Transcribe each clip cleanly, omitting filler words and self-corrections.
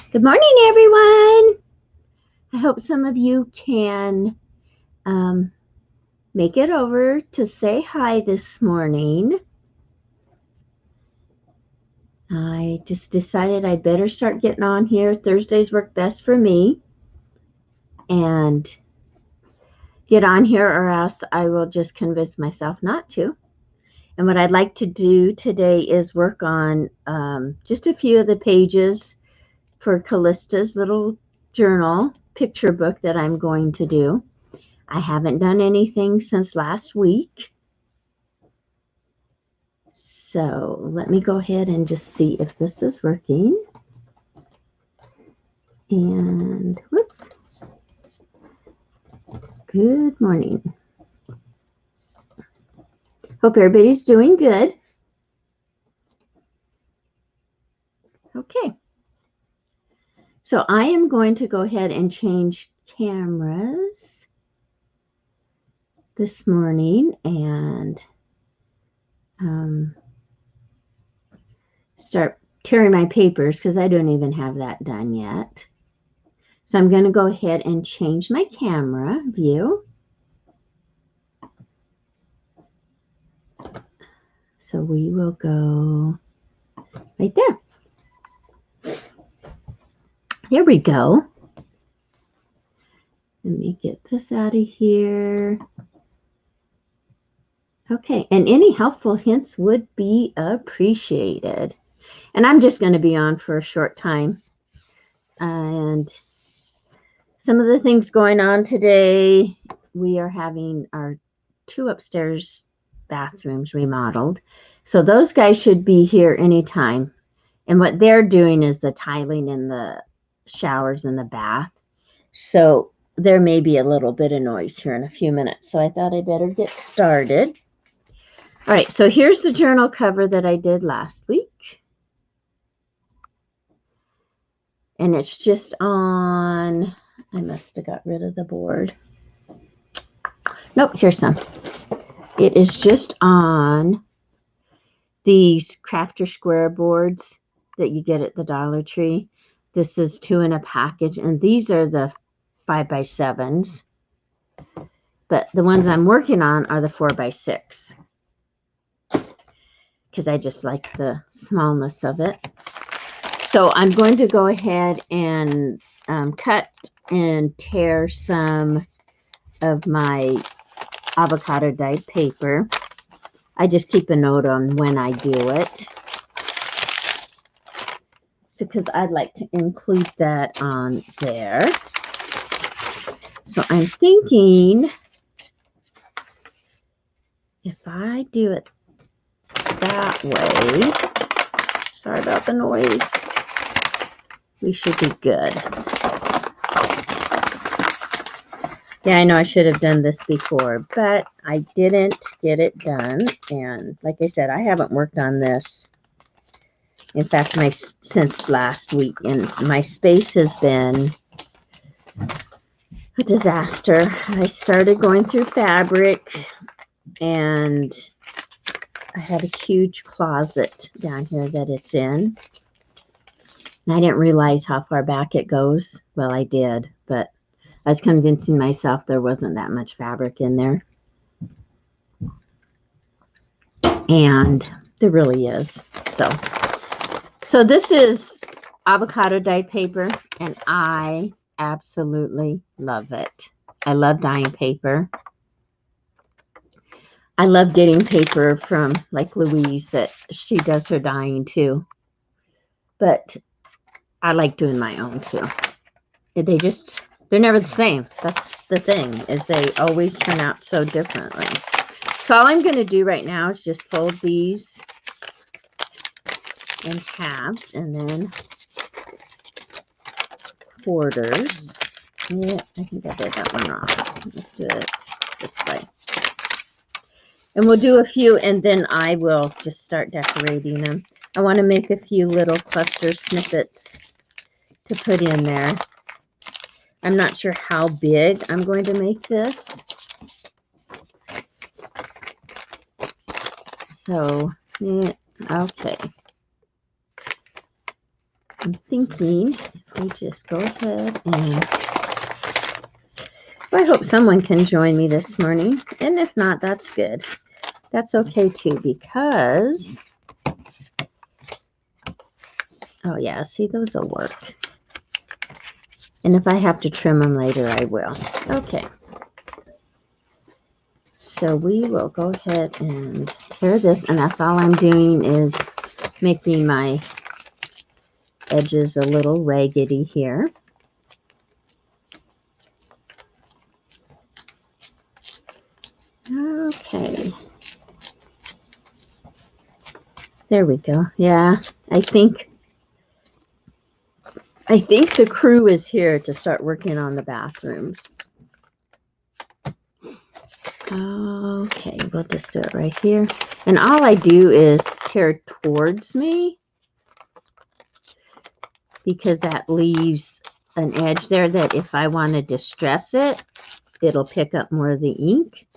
Good morning, everyone. I hope some of you can make it over to say hi this morning. I just decided I'd better start getting on here. Thursdays work best for me. And get on here or else I will just convince myself not to. And what I'd like to do today is work on just a few of the pages for Calista's little journal picture book that I'm going to do. I haven't done anything since last week. So let me go ahead and just see if this is working. And whoops. Good morning. Hope everybody's doing good. Okay. So I am going to go ahead and change cameras this morning and start tearing my papers because I don't even have that done yet. So I'm going to go ahead and change my camera view. So we will go right there. There we go. Let me get this out of here. Okay, and any helpful hints would be appreciated. And I'm just going to be on for a short time. And some of the things going on today, we are having our 2 upstairs bathrooms remodeled. So those guys should be here anytime. And what they're doing is the tiling in the showers in the bath. So there may be a little bit of noise here in a few minutes. So I thought I'd better get started. All right, so here's the journal cover that I did last week. And it's just on, I must have got rid of the board. Nope, here's some. It is just on these Crafter Square boards that you get at the Dollar Tree. This is 2 in a package, and these are the 5x7s. But the ones I'm working on are the 4x6. Because I just like the smallness of it. So I'm going to go ahead and cut and tear some of my avocado dyed paper. I just keep a note on when I do it. So because I'd like to include that on there. So I'm thinking if I do it that way, sorry about the noise, we should be good. Yeah, I know I should have done this before, but I didn't get it done. And like I said, I haven't worked on this, in fact, since last week. And my space has been a disaster. I started going through fabric, and I have a huge closet down here that it's in. And I didn't realize how far back it goes. Well, I did, but I was convincing myself there wasn't that much fabric in there. And there really is. So this is avocado dyed paper, and I absolutely love it. I love dyeing paper. I love getting paper from like Louise that she does her dyeing too. But I like doing my own too. They're never the same. That's the thing, is they always turn out so differently. So all I'm going to do right now is just fold these in halves and then quarters. Yeah, I think I did that one wrong. Let's do it this way. And we'll do a few, and then I will just start decorating them. I want to make a few little cluster snippets to put in there. I'm not sure how big I'm going to make this. So, yeah, okay. I'm thinking if we just go ahead and I hope someone can join me this morning. And if not, that's good. That's okay too, because oh yeah, see, those will work. And if I have to trim them later, I will. Okay. So we will go ahead and tear this, and that's all I'm doing is making my edges a little raggedy here. Okay. There we go. Yeah, I think the crew is here to start working on the bathrooms. Okay, we'll just do it right here. And all I do is tear towards me because that leaves an edge there that if I want to distress it, it'll pick up more of the ink.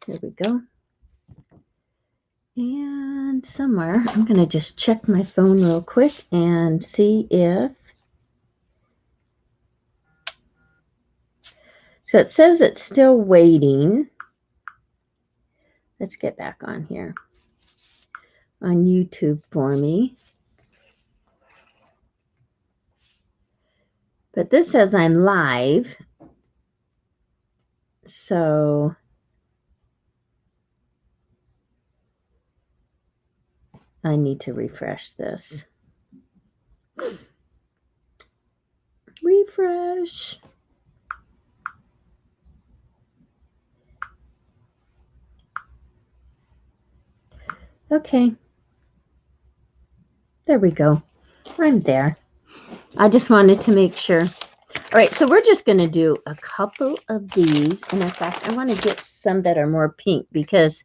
There we go. And somewhere, I'm going to just check my phone real quick and see if... So it says it's still waiting. Let's get back on here on YouTube for me. But this says I'm live. So I need to refresh this. Refresh. Okay. There we go. I'm there. I just wanted to make sure. All right, so we're just going to do a couple of these. And in fact, I want to get some that are more pink because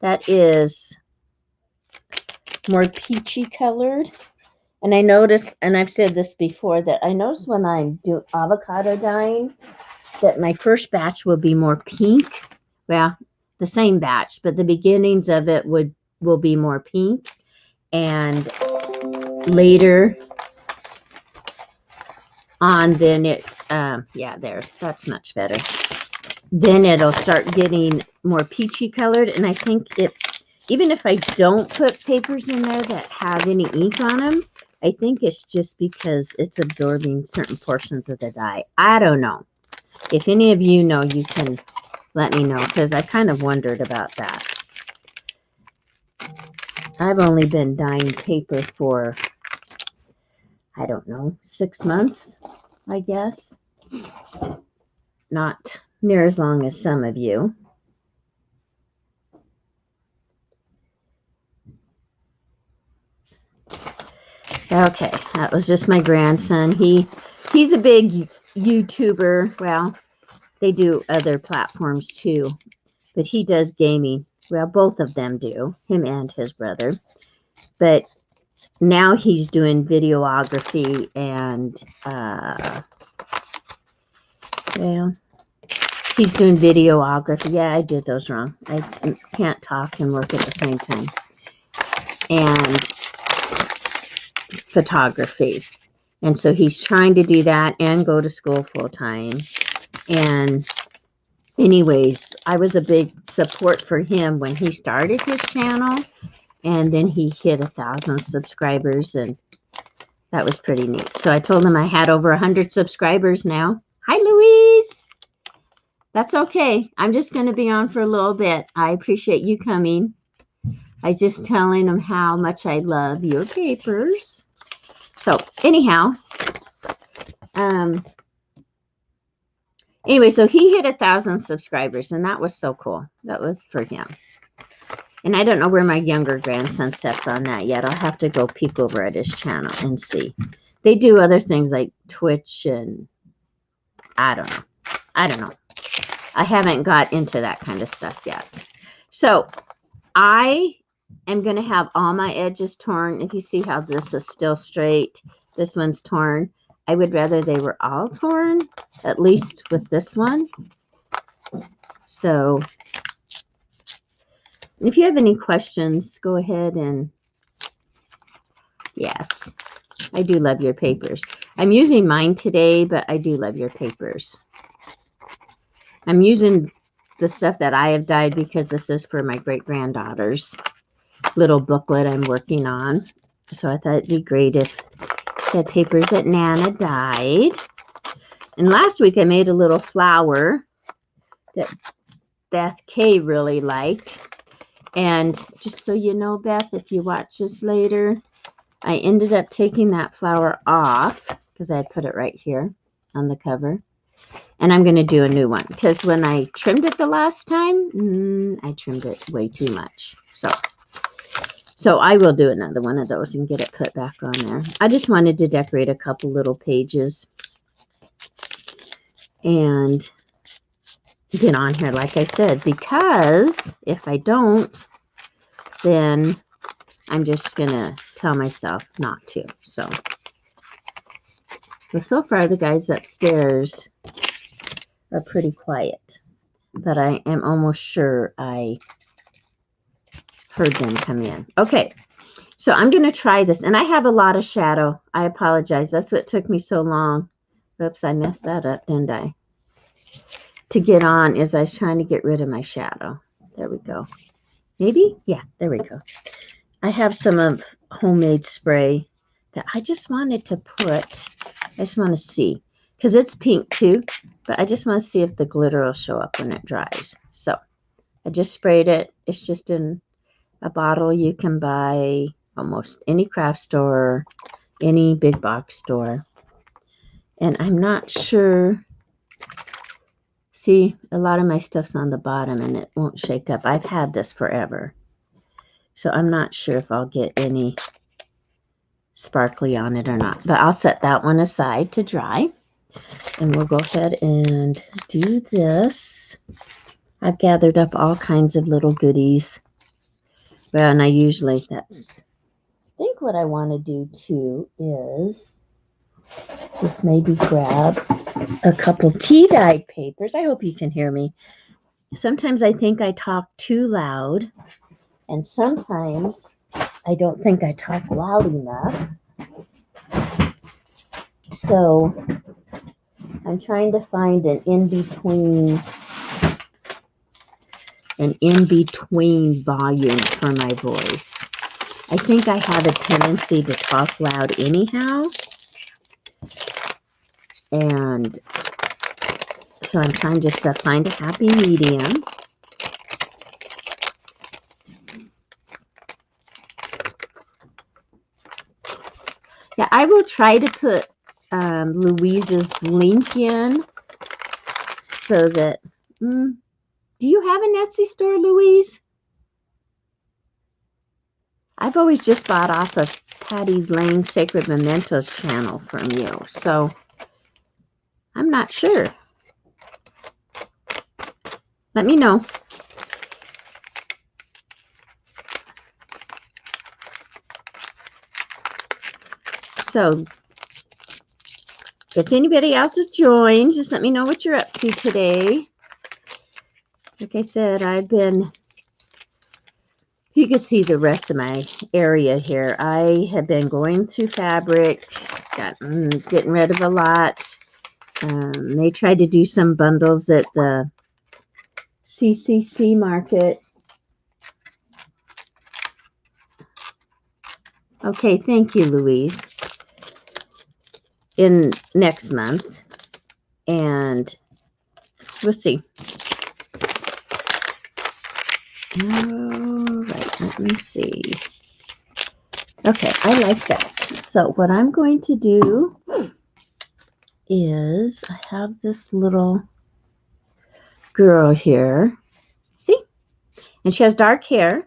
that is more peachy colored. And I noticed, and I've said this before, that I notice when I'm doing avocado dyeing that my first batch will be more pink. Well, the same batch, but the beginnings of it will be more pink. And later on, then it, yeah, there, that's much better. Then it'll start getting more peachy colored. And I think even if I don't put papers in there that have any ink on them, I think it's just because it's absorbing certain portions of the dye. I don't know. If any of you know, you can let me know because I kind of wondered about that. I've only been dyeing paper for, I don't know, 6 months, I guess. Not near as long as some of you. Okay, that was just my grandson. He's a big YouTuber. Well, they do other platforms too, but he does gaming. Well, both of them do, him and his brother. But now he's doing videography and, well, he's doing videography. Yeah, I did those wrong. I can't talk and work at the same time. And photography. And so he's trying to do that and go to school full time. And anyways, I was a big support for him when he started his channel. And then he hit 1,000 subscribers, and that was pretty neat. So I told him I had over 100 subscribers now. Hi, Louise. That's okay. I'm just going to be on for a little bit. I appreciate you coming. I just telling him how much I love your papers. So anyhow, anyway, so he hit 1,000 subscribers, and that was so cool. That was for him. And I don't know where my younger grandson steps on that yet. I'll have to go peek over at his channel and see. They do other things like Twitch and I don't know. I haven't got into that kind of stuff yet. So I am going to have all my edges torn. If you see how this is still straight, this one's torn. I would rather they were all torn, at least with this one. So if you have any questions, go ahead and Yes, I do love your papers. I'm using mine today, but I do love your papers. I'm using the stuff that I have dyed because this is for my great-granddaughter's little booklet I'm working on. So I thought it'd be great if I had papers that Nana dyed. And last week I made a little flower that Beth K really liked. And just so you know, Beth, if you watch this later, I ended up taking that flower off because I had put it right here on the cover. And I'm going to do a new one because when I trimmed it the last time, I trimmed it way too much. So I will do another one of those and get it put back on there. I just wanted to decorate a couple little pages and get on here, like I said, because if I don't, then I'm just going to tell myself not to. So far, the guys upstairs are pretty quiet, but I am almost sure I heard them come in. Okay, so I'm going to try this, and I have a lot of shadow. I apologize. That's what took me so long. Oops, I messed that up, didn't I? To get on is I was trying to get rid of my shadow. There we go. Maybe? Yeah, there we go. I have some of homemade spray that I just wanted to put. I just want to see, because it's pink too, but I just want to see if the glitter will show up when it dries. So I just sprayed it. It's just in a bottle you can buy almost any craft store, any big box store. And I'm not sure. See, a lot of my stuff's on the bottom and it won't shake up. I've had this forever. So I'm not sure if I'll get any sparkly on it or not. But I'll set that one aside to dry. And we'll go ahead and do this. I've gathered up all kinds of little goodies. Well, and I usually, I think what I want to do too is just maybe grab a couple tea-dyed papers. I hope you can hear me. Sometimes I think I talk too loud, and sometimes I don't think I talk loud enough. So I'm trying to find an in-between volume for my voice. I think I have a tendency to talk loud anyhow. And so I'm trying just to find a happy medium. Yeah, I will try to put Louise's link in so that... do you have an Etsy store, Louise? I've always just bought off of Patty Lang Sacred Mementos channel from you, so I'm not sure. Let me know. So if anybody else has joined, just let me know what you're up to today. Like I said, you can see the rest of my area here. I have been going through fabric, getting rid of a lot. They tried to do some bundles at the CCC market. Okay, thank you, Louise. In next month. And we'll see. All right, let me see. Okay, I like that. So what I'm going to do is I have this little girl here. See? And she has dark hair.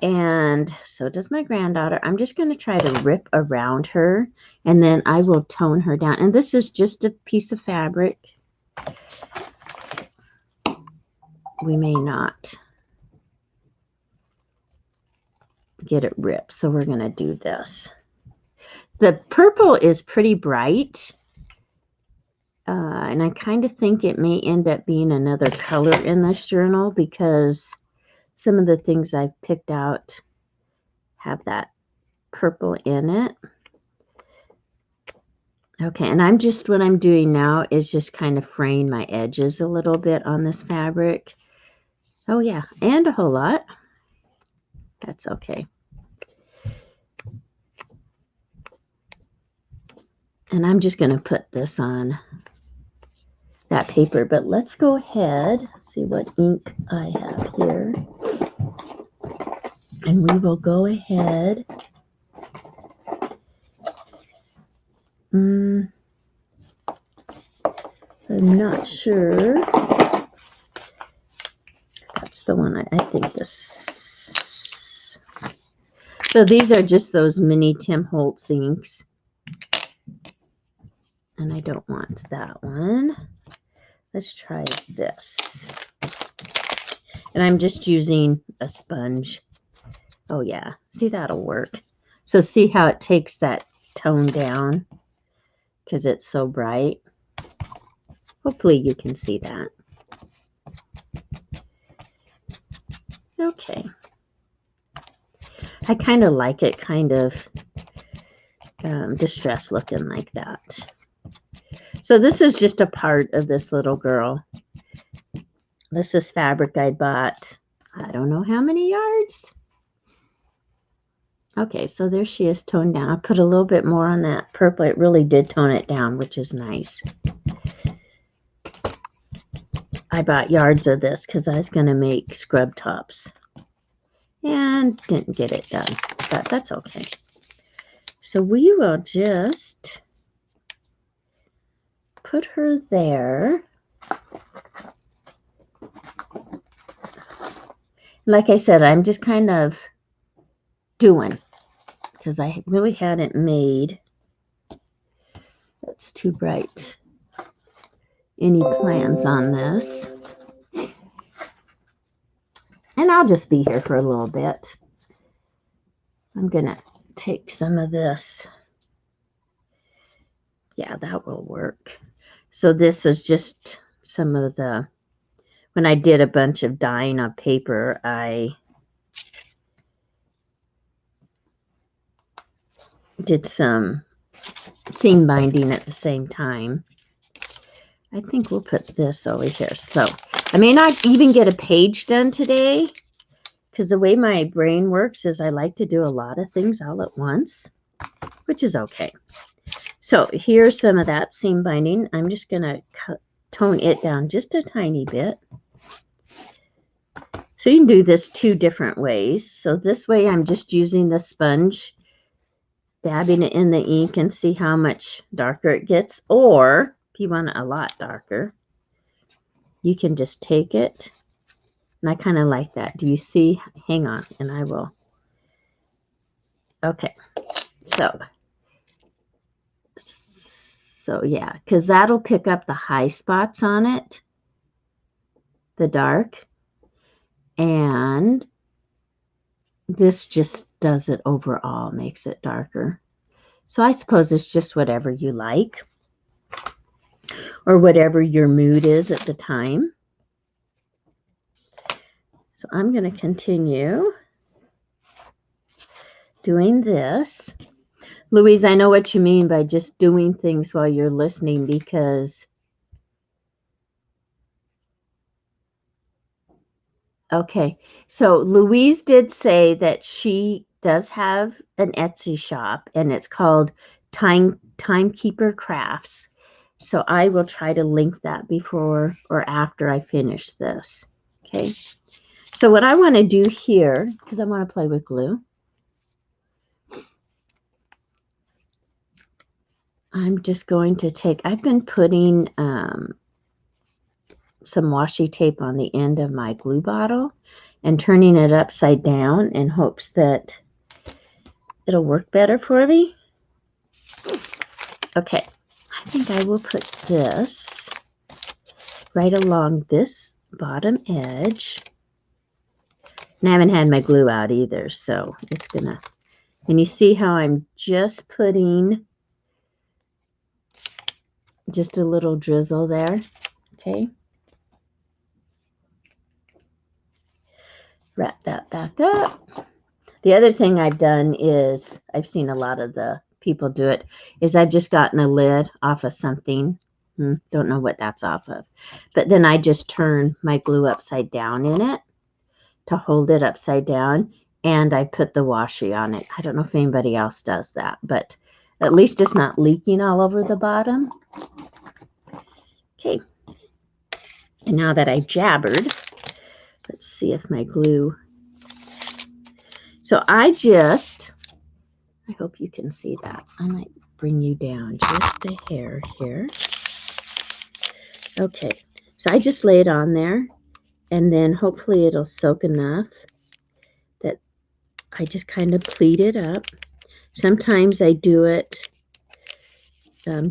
And so does my granddaughter. I'm just going to try to rip around her, and then I will tone her down. And this is just a piece of fabric. We may not get it ripped, so we're going to do this. The purple is pretty bright, and I kind of think it may end up being another color in this journal because some of the things I've picked out have that purple in it. Okay, and what I'm doing now is just kind of fraying my edges a little bit on this fabric. Oh yeah, and a whole lot. That's okay. And I'm just going to put this on that paper, but let's go ahead, see what ink I have here. And we will go ahead. I'm not sure. That's the one I think this. So these are just those mini Tim Holtz inks. And I don't want that one. Let's try this. And I'm just using a sponge. Oh yeah, see, that'll work. So see how it takes that tone down because it's so bright. Hopefully you can see that. Okay. I kind of like it kind of distressed looking like that. So this is just a part of this little girl. This is fabric I bought. I don't know how many yards. Okay, so there she is toned down. I put a little bit more on that purple. It really did tone it down, which is nice. I bought yards of this because I was going to make scrub tops. And didn't get it done, but that's okay. So we will just put her there. Like I said, I'm just kind of doing because I really hadn't made, that's too bright, any plans on this. And I'll just be here for a little bit. I'm going to take some of this. Yeah, that will work. So this is just some of the, when I did a bunch of dyeing on paper, I did some seam binding at the same time. I think we'll put this over here. So I may not even get a page done today because the way my brain works is I like to do a lot of things all at once, which is okay. So here's some of that seam binding. I'm just going to tone it down just a tiny bit. So you can do this two different ways. So this way I'm just using the sponge, dabbing it in the ink and see how much darker it gets. Or if you want it a lot darker, you can just take it. And I kind of like that. Do you see? Hang on, and I will. Okay. So yeah, because that'll pick up the high spots on it, the dark. And this just does it overall, makes it darker. So I suppose it's just whatever you like or whatever your mood is at the time. So I'm going to continue doing this. Louise, I know what you mean by just doing things while you're listening because okay, so Louise did say that she does have an Etsy shop and it's called Timekeeper Crafts. So I will try to link that before or after I finish this. Okay, so what I want to do here, because I want to play with glue, I'm just going to take, I've been putting some washi tape on the end of my glue bottle and turning it upside down in hopes that it'll work better for me. Okay, I think I will put this right along this bottom edge. And I haven't had my glue out either, so it's gonna, and you see how I'm just putting just a little drizzle there, okay? Wrap that back up. The other thing I've done is, I've seen a lot of the people do it, is I've just gotten a lid off of something. Don't know what that's off of. But then I just turn my glue upside down in it to hold it upside down. And I put the washi on it. I don't know if anybody else does that, but at least it's not leaking all over the bottom. Okay. And now that I jabbered, let's see if my glue. So I hope you can see that. I might bring you down just a hair here. Okay, so I just lay it on there, and then hopefully it'll soak enough that I just kind of pleat it up. Sometimes I do it,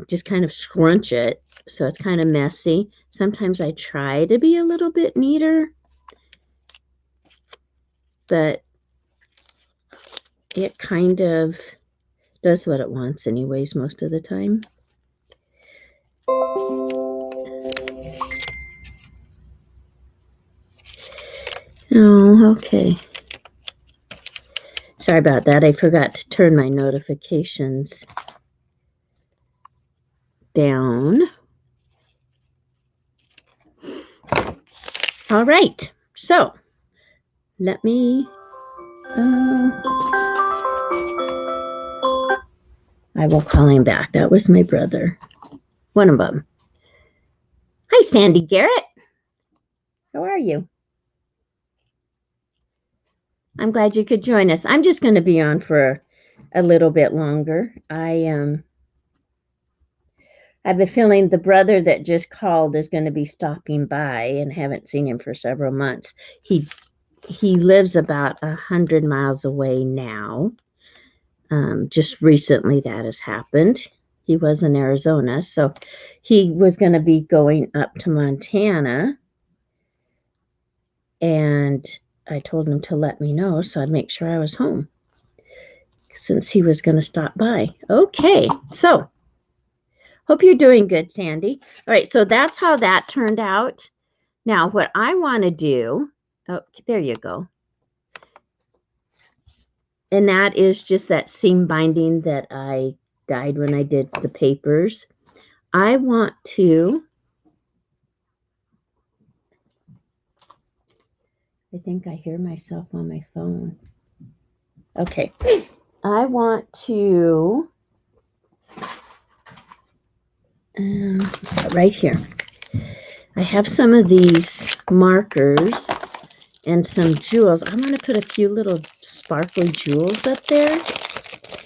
just kind of scrunch it, so it's kind of messy. Sometimes I try to be a little bit neater, but it kind of does what it wants anyways most of the time. Oh, okay. Sorry about that. I forgot to turn my notifications down. All right. So let me. I will call him back. That was my brother. One of them. Hi, Sandy Garrett. How are you? I'm glad you could join us. I'm just going to be on for a little bit longer. I have a feeling the brother that just called is going to be stopping by, and haven't seen him for several months. He lives about 100 miles away now. Just recently that has happened. He was in Arizona, so he was going to be going up to Montana, and I told him to let me know so I'd make sure I was home since he was going to stop by. Okay, so hope you're doing good, Sandy. All right, so that's how that turned out. Now, what I want to do, oh, there you go. And that is just that seam binding that I dyed when I did the papers. I want to, I think I hear myself on my phone. Okay, I want to, right here. I have some of these markers and some jewels. I'm going to put a few little sparkly jewels up there.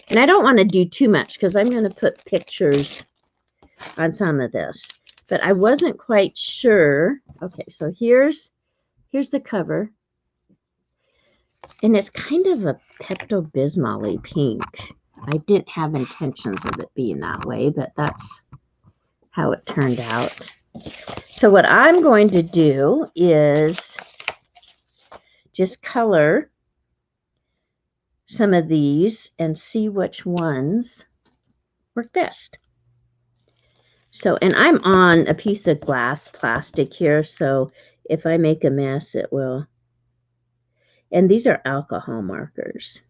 And I don't want to do too much because I'm going to put pictures on some of this. But I wasn't quite sure. Okay, so here's the cover. And it's kind of a Pepto-Bismol-y pink. I didn't have intentions of it being that way, but that's how it turned out. So what I'm going to do is just color some of these and see which ones work best. So, and I'm on a piece of glass plastic here, so if I make a mess, it will. And these are alcohol markers.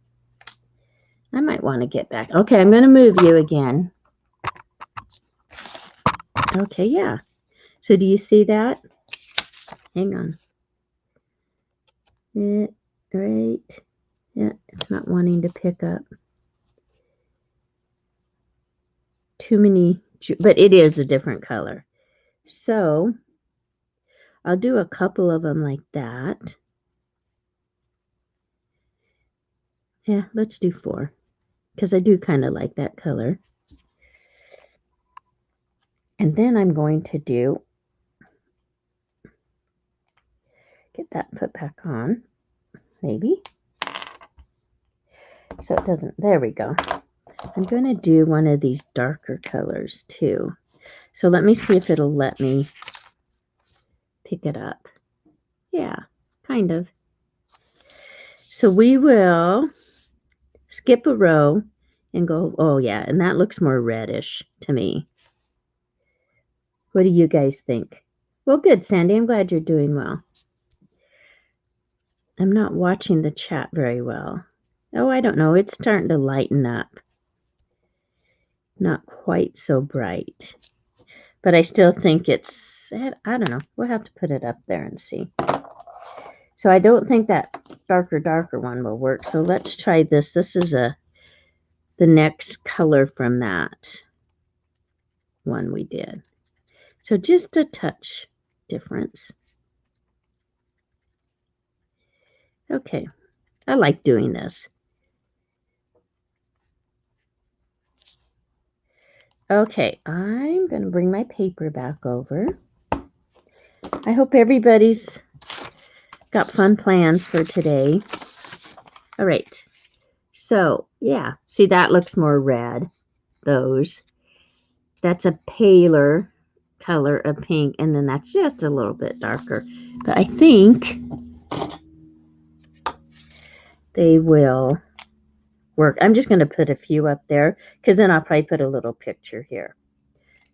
I might want to get back. Okay, I'm going to move you again. Okay, yeah. So do you see that? Hang on. Right. Yeah, it's not wanting to pick up. Too many, but it is a different color. So I'll do a couple of them like that. Yeah, let's do 4 because I do kind of like that color. And then I'm going to get that put back on, maybe. So it doesn't, there we go. I'm going to do one of these darker colors too. So let me see if it'll let me pick it up. Yeah, kind of. So we will skip a row and go, oh yeah, and that looks more reddish to me. What do you guys think? Well, good, Sandy. I'm glad you're doing well. I'm not watching the chat very well. Oh, I don't know. It's starting to lighten up. Not quite so bright. But I still think it's, I don't know. We'll have to put it up there and see. So I don't think that darker one will work. So let's try this. This is the next color from that one we did. So just a touch difference. Okay. I like doing this. Okay, I'm going to bring my paper back over. I hope everybody's got fun plans for today. All right. So, yeah. See, that looks more red. Those. That's a paler color of pink. And then that's just a little bit darker. But I think they will work. I'm just going to put a few up there because then I'll probably put a little picture here.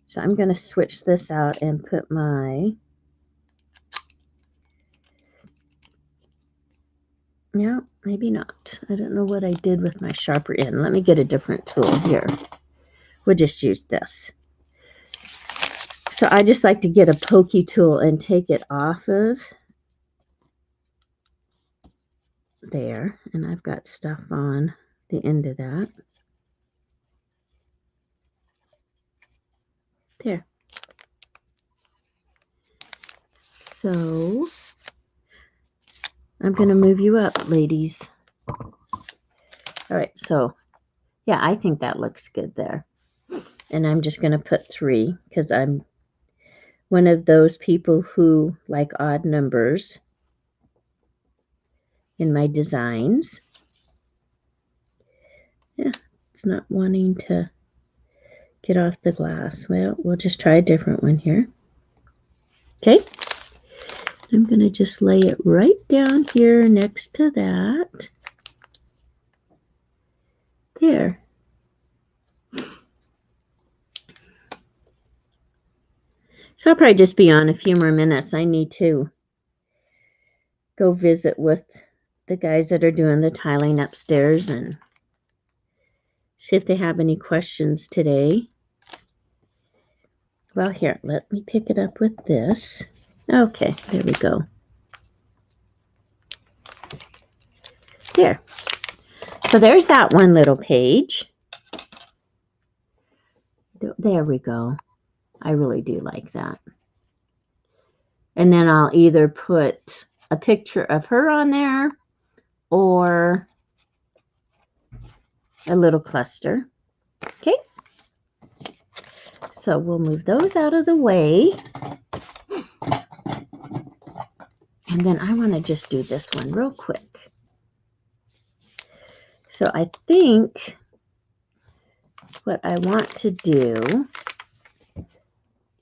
So I'm going to switch this out and put my... No, maybe not. I don't know what I did with my sharper end. Let me get a different tool here. We'll just use this. So I just like to get a pokey tool and take it off of there. And I've got stuff on the end of that. There. So I'm going to move you up, ladies. All right, so yeah, I think that looks good there. And I'm just going to put 3 because I'm one of those people who like odd numbers in my designs. Yeah, it's not wanting to get off the glass. Well, we'll just try a different one here. Okay. I'm going to just lay it right down here next to that. There. So I'll probably just be on a few more minutes. I need to go visit with the guys that are doing the tiling upstairs and see if they have any questions today. Well, here, let me pick it up with this. Okay, there we go. There. So there's that one little page. There we go. I really do like that. And then I'll either put a picture of her on there or a little cluster. Okay. So we'll move those out of the way. And then I want to just do this one real quick. So I think what I want to do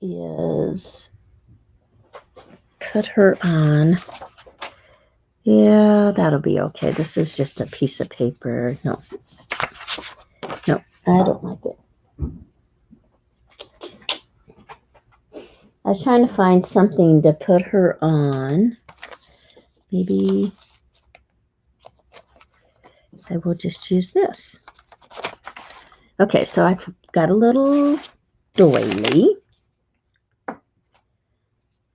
is put her on. Yeah, that'll be okay. This is just a piece of paper. No, I don't like it. I was trying to find something to put her on. Maybe I will just use this. Okay, so I've got a little doily.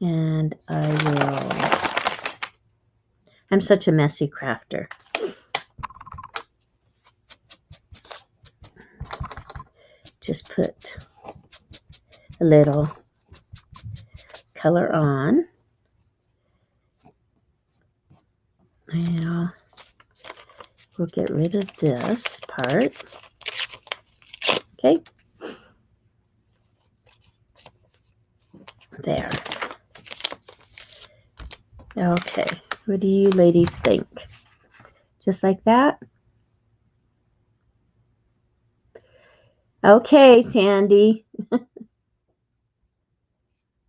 And I'm such a messy crafter. Just put a little color on. Now we'll get rid of this part. Okay. There. Okay. What do you ladies think? Just like that? Okay, Sandy.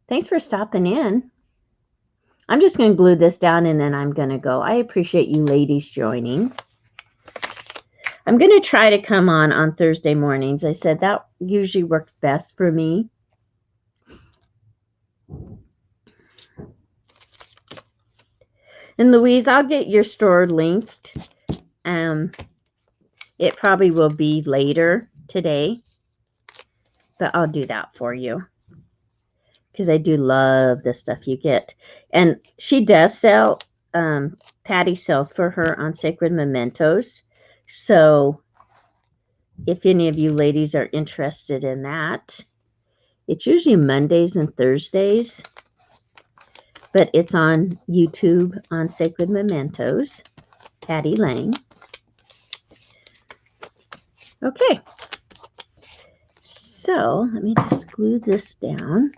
Thanks for stopping in. I'm just going to glue this down and then I'm going to go. I appreciate you ladies joining. I'm going to try to come on Thursday mornings. I said that usually works best for me. And Louise, I'll get your store linked. It probably will be later today, but I'll do that for you because I do love the stuff you get. And she does sell, Patty sells for her on Sacred Mementos. So if any of you ladies are interested in that, it's usually Mondays and Thursdays, but it's on YouTube on Sacred Mementos, Patty Lang. Okay, so let me just glue this down.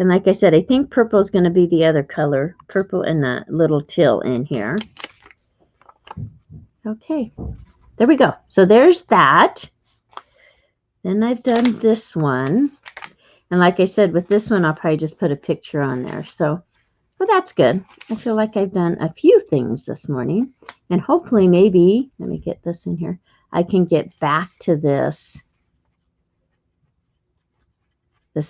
And like I said, I think purple is going to be the other color, purple and a little teal in here. Okay, there we go. So there's that. Then I've done this one. And like I said, with this one, I'll probably just put a picture on there. So, well, that's good. I feel like I've done a few things this morning. And hopefully, maybe, let me get this in here, I can get back to this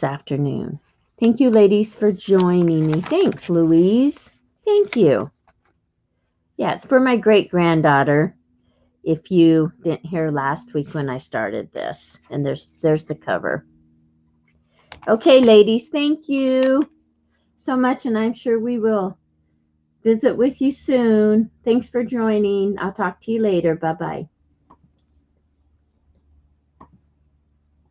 afternoon. Thank you, ladies, for joining me. Thanks, Louise. Thank you. Yeah, it's for my great-granddaughter. If you didn't hear last week when I started this. And there's the cover. Okay, ladies, thank you so much, and I'm sure we will visit with you soon. Thanks for joining. I'll talk to you later. Bye-bye.